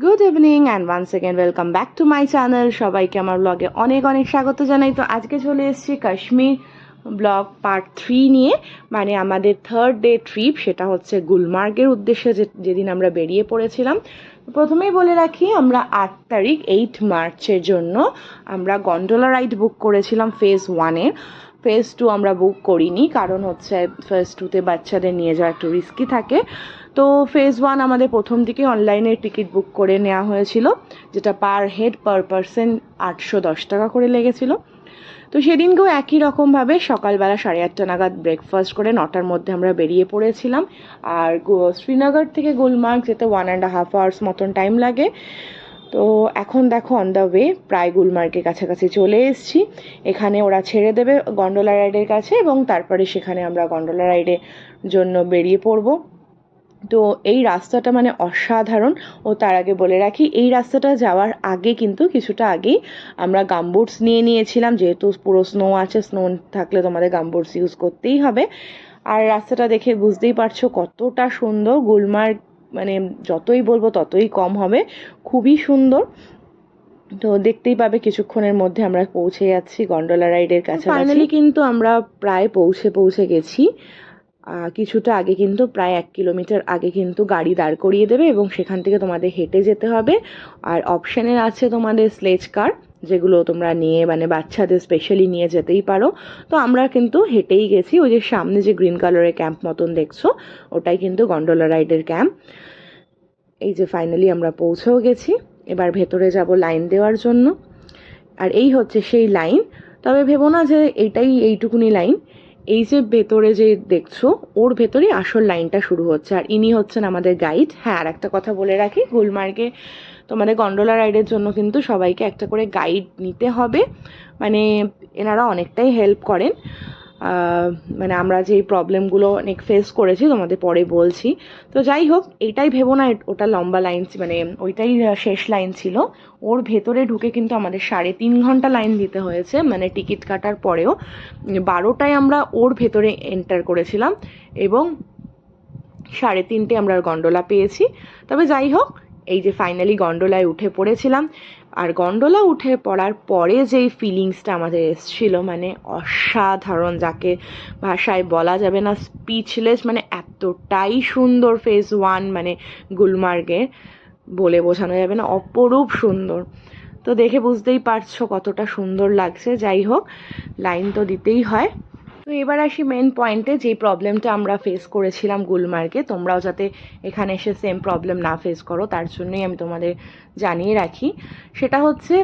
Good evening and once second welcome back to my channel. সবাইকে আমার ব্লগে অনেক অনেক স্বাগত জানাই। তো আজকে চলে এসেছি কাশ্মীর ব্লগ পার্ট 3 নিয়ে, মানে আমাদের থার্ড ডে ট্রিপ, সেটা হচ্ছে গুলমার্গের উদ্দেশ্যে যেদিন আমরা বেরিয়ে পড়েছিলাম। প্রথমেই বলে রাখি, আমরা 8 তারিখ 8 মার্চের জন্য আমরা গন্ডোলা রাইড বুক করেছিলাম ফেজ 1-এর। ফেজ 2 আমরা বুক করিনি, কারণ হচ্ছে ফেজ 2-তে বাচ্চাদের নিয়ে যাওয়া একটু রিস্কি থাকে। তো ফেজ 1 আমাদের প্রথম দিকে অনলাইনে টিকিট বুক করে নেওয়া হয়েছিল, যেটা পার হেড পার পারসন 810 টাকা করে লেগেছিল। তো সেদিনকেও একই রকমভাবে সকালবেলা 8:30 নাগাদ ব্রেকফাস্ট করে 9টার মধ্যে আমরা বেরিয়ে পড়েছিলাম। আর শ্রীনগর থেকে গুলমার্গ যেতে 1.5 আওয়ার্স মতন টাইম লাগে। তো এখন দেখো অন দ্য ওয়ে, প্রায় গুলমার্গের কাছাকাছি চলে এসেছি। এখানে ওরা ছেড়ে দেবে গন্ডোলা রাইডের কাছে, এবং তারপরে সেখানে আমরা গন্ডোলা রাইডের জন্য বেরিয়ে পড়বো। তো এই রাস্তাটা মানে অসাধারণ। ও তার আগে বলে রাখি, এই রাস্তাটা যাওয়ার আগে কিন্তু কিছুটা আগেই আমরা গামবুটস নিয়ে নিয়েছিলাম, যেহেতু পুরো স্নো আছে। স্নো থাকলে তোমাদের গামবুটস ইউজ করতেই হবে। আর রাস্তাটা দেখে বুঝতেই পারছো কতটা সুন্দর। গুলমার্গ মানে যতই বলবো ততই কম হবে, খুবই সুন্দর। তো দেখতেই পাবে কিছুক্ষণের মধ্যে আমরা পৌঁছে যাচ্ছি গন্ডোলা রাইডের কাছে। ফাইনালি কিন্তু আমরা প্রায় পৌঁছে গেছি। কিছুটা আগে কিন্তু প্রায় 1 কিলোমিটার আগে কিন্তু গাড়ি দাঁড় করিয়ে দেবে, এবং সেখান থেকে তোমাদের হেঁটে যেতে হবে। আর অপশানে আছে তোমাদের স্লেজ কার, যেগুলো তোমরা নিয়ে মানে বাচ্চাদের স্পেশালি নিয়ে যেতেই পারো। তো আমরা কিন্তু হেঁটেই গেছি। ওই যে সামনে যে গ্রিন কালারের ক্যাম্প মতন দেখছো, ওটাই কিন্তু গন্ডোলা রাইডের ক্যাম্প। এই যে ফাইনালি আমরা পৌঁছেও গেছি। এবার ভেতরে যাব লাইন দেওয়ার জন্য। আর এই হচ্ছে সেই লাইন। তবে ভেবো না যে এইটুকুনি লাইন। এই যে ভেতরে যে দেখছো, ওর ভেতরেই আসল লাইনটা শুরু হচ্ছে। আর ইনি হচ্ছেন আমাদের গাইড। হ্যাঁ, আর একটা কথা বলে রাখি, গুলমার্গে তোমাদের গন্ডোলা রাইডের জন্য কিন্তু সবাইকে একটা করে গাইড নিতে হবে। মানে এনারা অনেকটাই হেল্প করেন। মানে আমরা যেই প্রবলেমগুলো অনেক ফেস করেছি তোমাদের পরে বলছি। তো যাই হোক, এইটাই ভেবো না ওটা লম্বা লাইন, মানে ওইটাই শেষ লাইন ছিল। ওর ভেতরে ঢুকে কিন্তু আমাদের 3.5 ঘন্টা লাইন দিতে হয়েছে, মানে টিকিট কাটার পরেও। 12টায় আমরা ওর ভেতরে এন্টার করেছিলাম, এবং 3:30 আমরা গন্ডোলা পেয়েছি। তবে যাই হোক, এই যে ফাইনালি গন্ডোলায় উঠে পড়েছিলাম। আর গন্ডোলা উঠে পড়ার পরে যেই ফিলিংসটা আমাদের এসছিল, মানে অসাধারণ, যাকে ভাষায় বলা যাবে না, স্পিচলেস। মানে এতটাই সুন্দর ফেজ 1 মানে গুলমার্গে, বলে বোঝানো যাবে না, অপরূপ সুন্দর। তো দেখে বুঝতেই পারছো কতটা সুন্দর লাগছে। যাই হোক, লাইন তো দিতেই হয়। তো এবার আসি মেন পয়েন্টে, যেই প্রবলেমটা আমরা ফেস করেছিলাম গুলমার্গে। তোমরাও যাতে এখানে এসে সেম প্রবলেম না ফেস করো, তার জন্যই আমি তোমাদের জানিয়ে রাখি। সেটা হচ্ছে,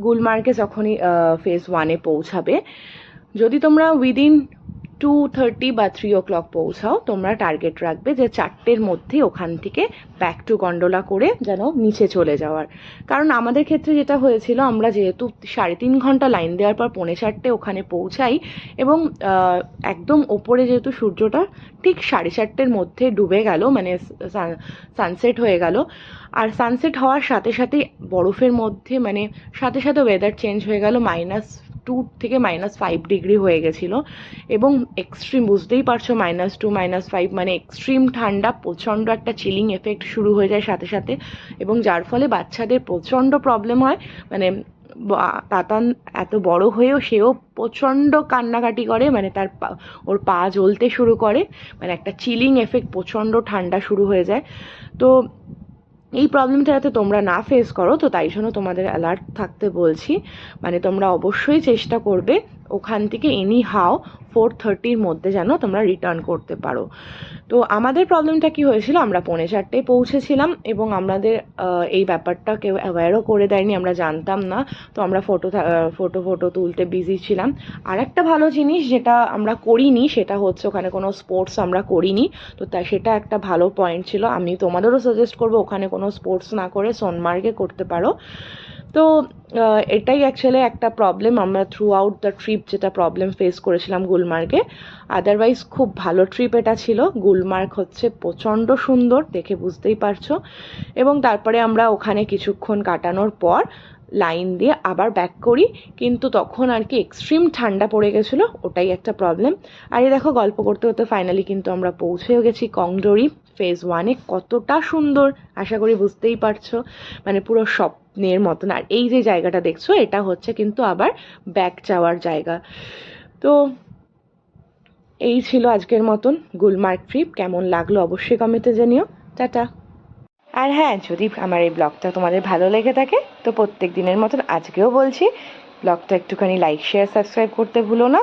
গুলমার্গে যখনই ফেজ 1-এ পৌঁছাবে, যদি তোমরা উইদিন 2:30 বা 3 o'clock পৌঁছাও, তোমরা টার্গেট রাখবে যে 4টের মধ্যে ওখান থেকে ব্যাক টু গন্ডোলা করে যেন নিচে চলে যাওয়ার। কারণ আমাদের ক্ষেত্রে যেটা হয়েছিল, আমরা যেহেতু 3.5 ঘন্টা লাইন দেওয়ার পর 3:45 ওখানে পৌঁছাই, এবং একদম ওপরে যেহেতু সূর্যটা ঠিক 4:30-এর মধ্যে ডুবে গেল, মানে সানসেট হয়ে গেল। আর সানসেট হওয়ার সাথে সাথেই বরফের মধ্যে, মানে সাথে সাথে ওয়েদার চেঞ্জ হয়ে গেল, -2 থেকে -5 ডিগ্রি হয়ে গেছিলো। এবং এক্সট্রিম, বুঝতেই পারছো, -2 -5 মানে এক্সট্রিম ঠান্ডা, প্রচণ্ড একটা চিলিং এফেক্ট শুরু হয়ে যায় সাথে সাথে, এবং যার ফলে বাচ্চাদের প্রচণ্ড প্রবলেম হয়। মানে তাতান এত বড় হয়েও সেও প্রচণ্ড কান্নাকাটি করে, মানে ওর পা জ্বলতে শুরু করে, মানে একটা চিলিং এফেক্ট, প্রচণ্ড ঠান্ডা শুরু হয়ে যায়। তো এই প্রবলেমটা যাতে তোমরা না ফেস করো, তো তাই জন্য তোমাদের অ্যালার্ট থাকতে বলছি। মানে তোমরা অবশ্যই চেষ্টা করবে ওখান থেকে এনি হাও 4:30-র মধ্যে যেন তোমরা রিটার্ন করতে পারো। তো আমাদের প্রবলেমটা কি হয়েছিল, আমরা 3:45 পৌঁছেছিলাম, এবং আমাদের এই ব্যাপারটা কেউ অ্যাওয়্যারও করে দেয়নি, আমরা জানতাম না। তো আমরা ফটো তুলতে বিজি ছিলাম। আর একটা ভালো জিনিস যেটা আমরা করিনি, সেটা হচ্ছে ওখানে কোনো স্পোর্টস আমরা করিনি। তো সেটা একটা ভালো পয়েন্ট ছিল। আমি তোমাদেরও সাজেস্ট করবো ওখানে কোনো স্পোর্টস না করে সোনমার্গে করতে পারো। তো এটাই অ্যাকচুয়ালি একটা প্রবলেম, আমরা থ্রু আউট দ্য ট্রিপ যেটা প্রবলেম ফেস করেছিলাম গুলমার্গে। আদারওয়াইজ খুব ভালো ট্রিপ এটা ছিল। গুলমার্গ হচ্ছে প্রচণ্ড সুন্দর, দেখে বুঝতেই পারছো। এবং তারপরে আমরা ওখানে কিছুক্ষণ কাটানোর পর লাইন দিয়ে আবার ব্যাক করি, কিন্তু তখন আর কি এক্সট্রিম ঠান্ডা পড়ে গেছিলো, ওটাই একটা প্রবলেম। আর এই দেখো, গল্প করতে করতে ফাইনালি কিন্তু আমরা পৌঁছেও গেছি কংডোরি ফেজ 1-এ কতটা সুন্দর আশা করি বুঝতেই পারছো, মানে পুরো স্বপ্নের মতন। আর এই যে জায়গাটা দেখছো এটা হচ্ছে কিন্তু আবার ব্যাক যাওয়ার জায়গা। তো এই ছিল আজকের মতন গুলমার্গ ট্রিপ। কেমন লাগলো অবশ্যই কমেন্টে জানিও। টাটা। আর হ্যাঁ, যদি আমার এই ব্লগটা তোমাদের ভালো লেগে থাকে তো প্রত্যেক দিনের মতন আজকেও বলছি, ব্লগটা একটুখানি লাইক শেয়ার সাবস্ক্রাইব করতে ভুলো না।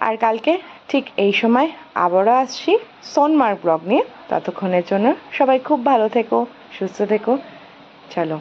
আর কালকে ঠিক এই সময় আবারও আসছি সোনমার্গ ব্লগ নিয়ে। ততক্ষণের জন্য সবাই খুব ভালো থেকো, সুস্থ থেকো। চলো।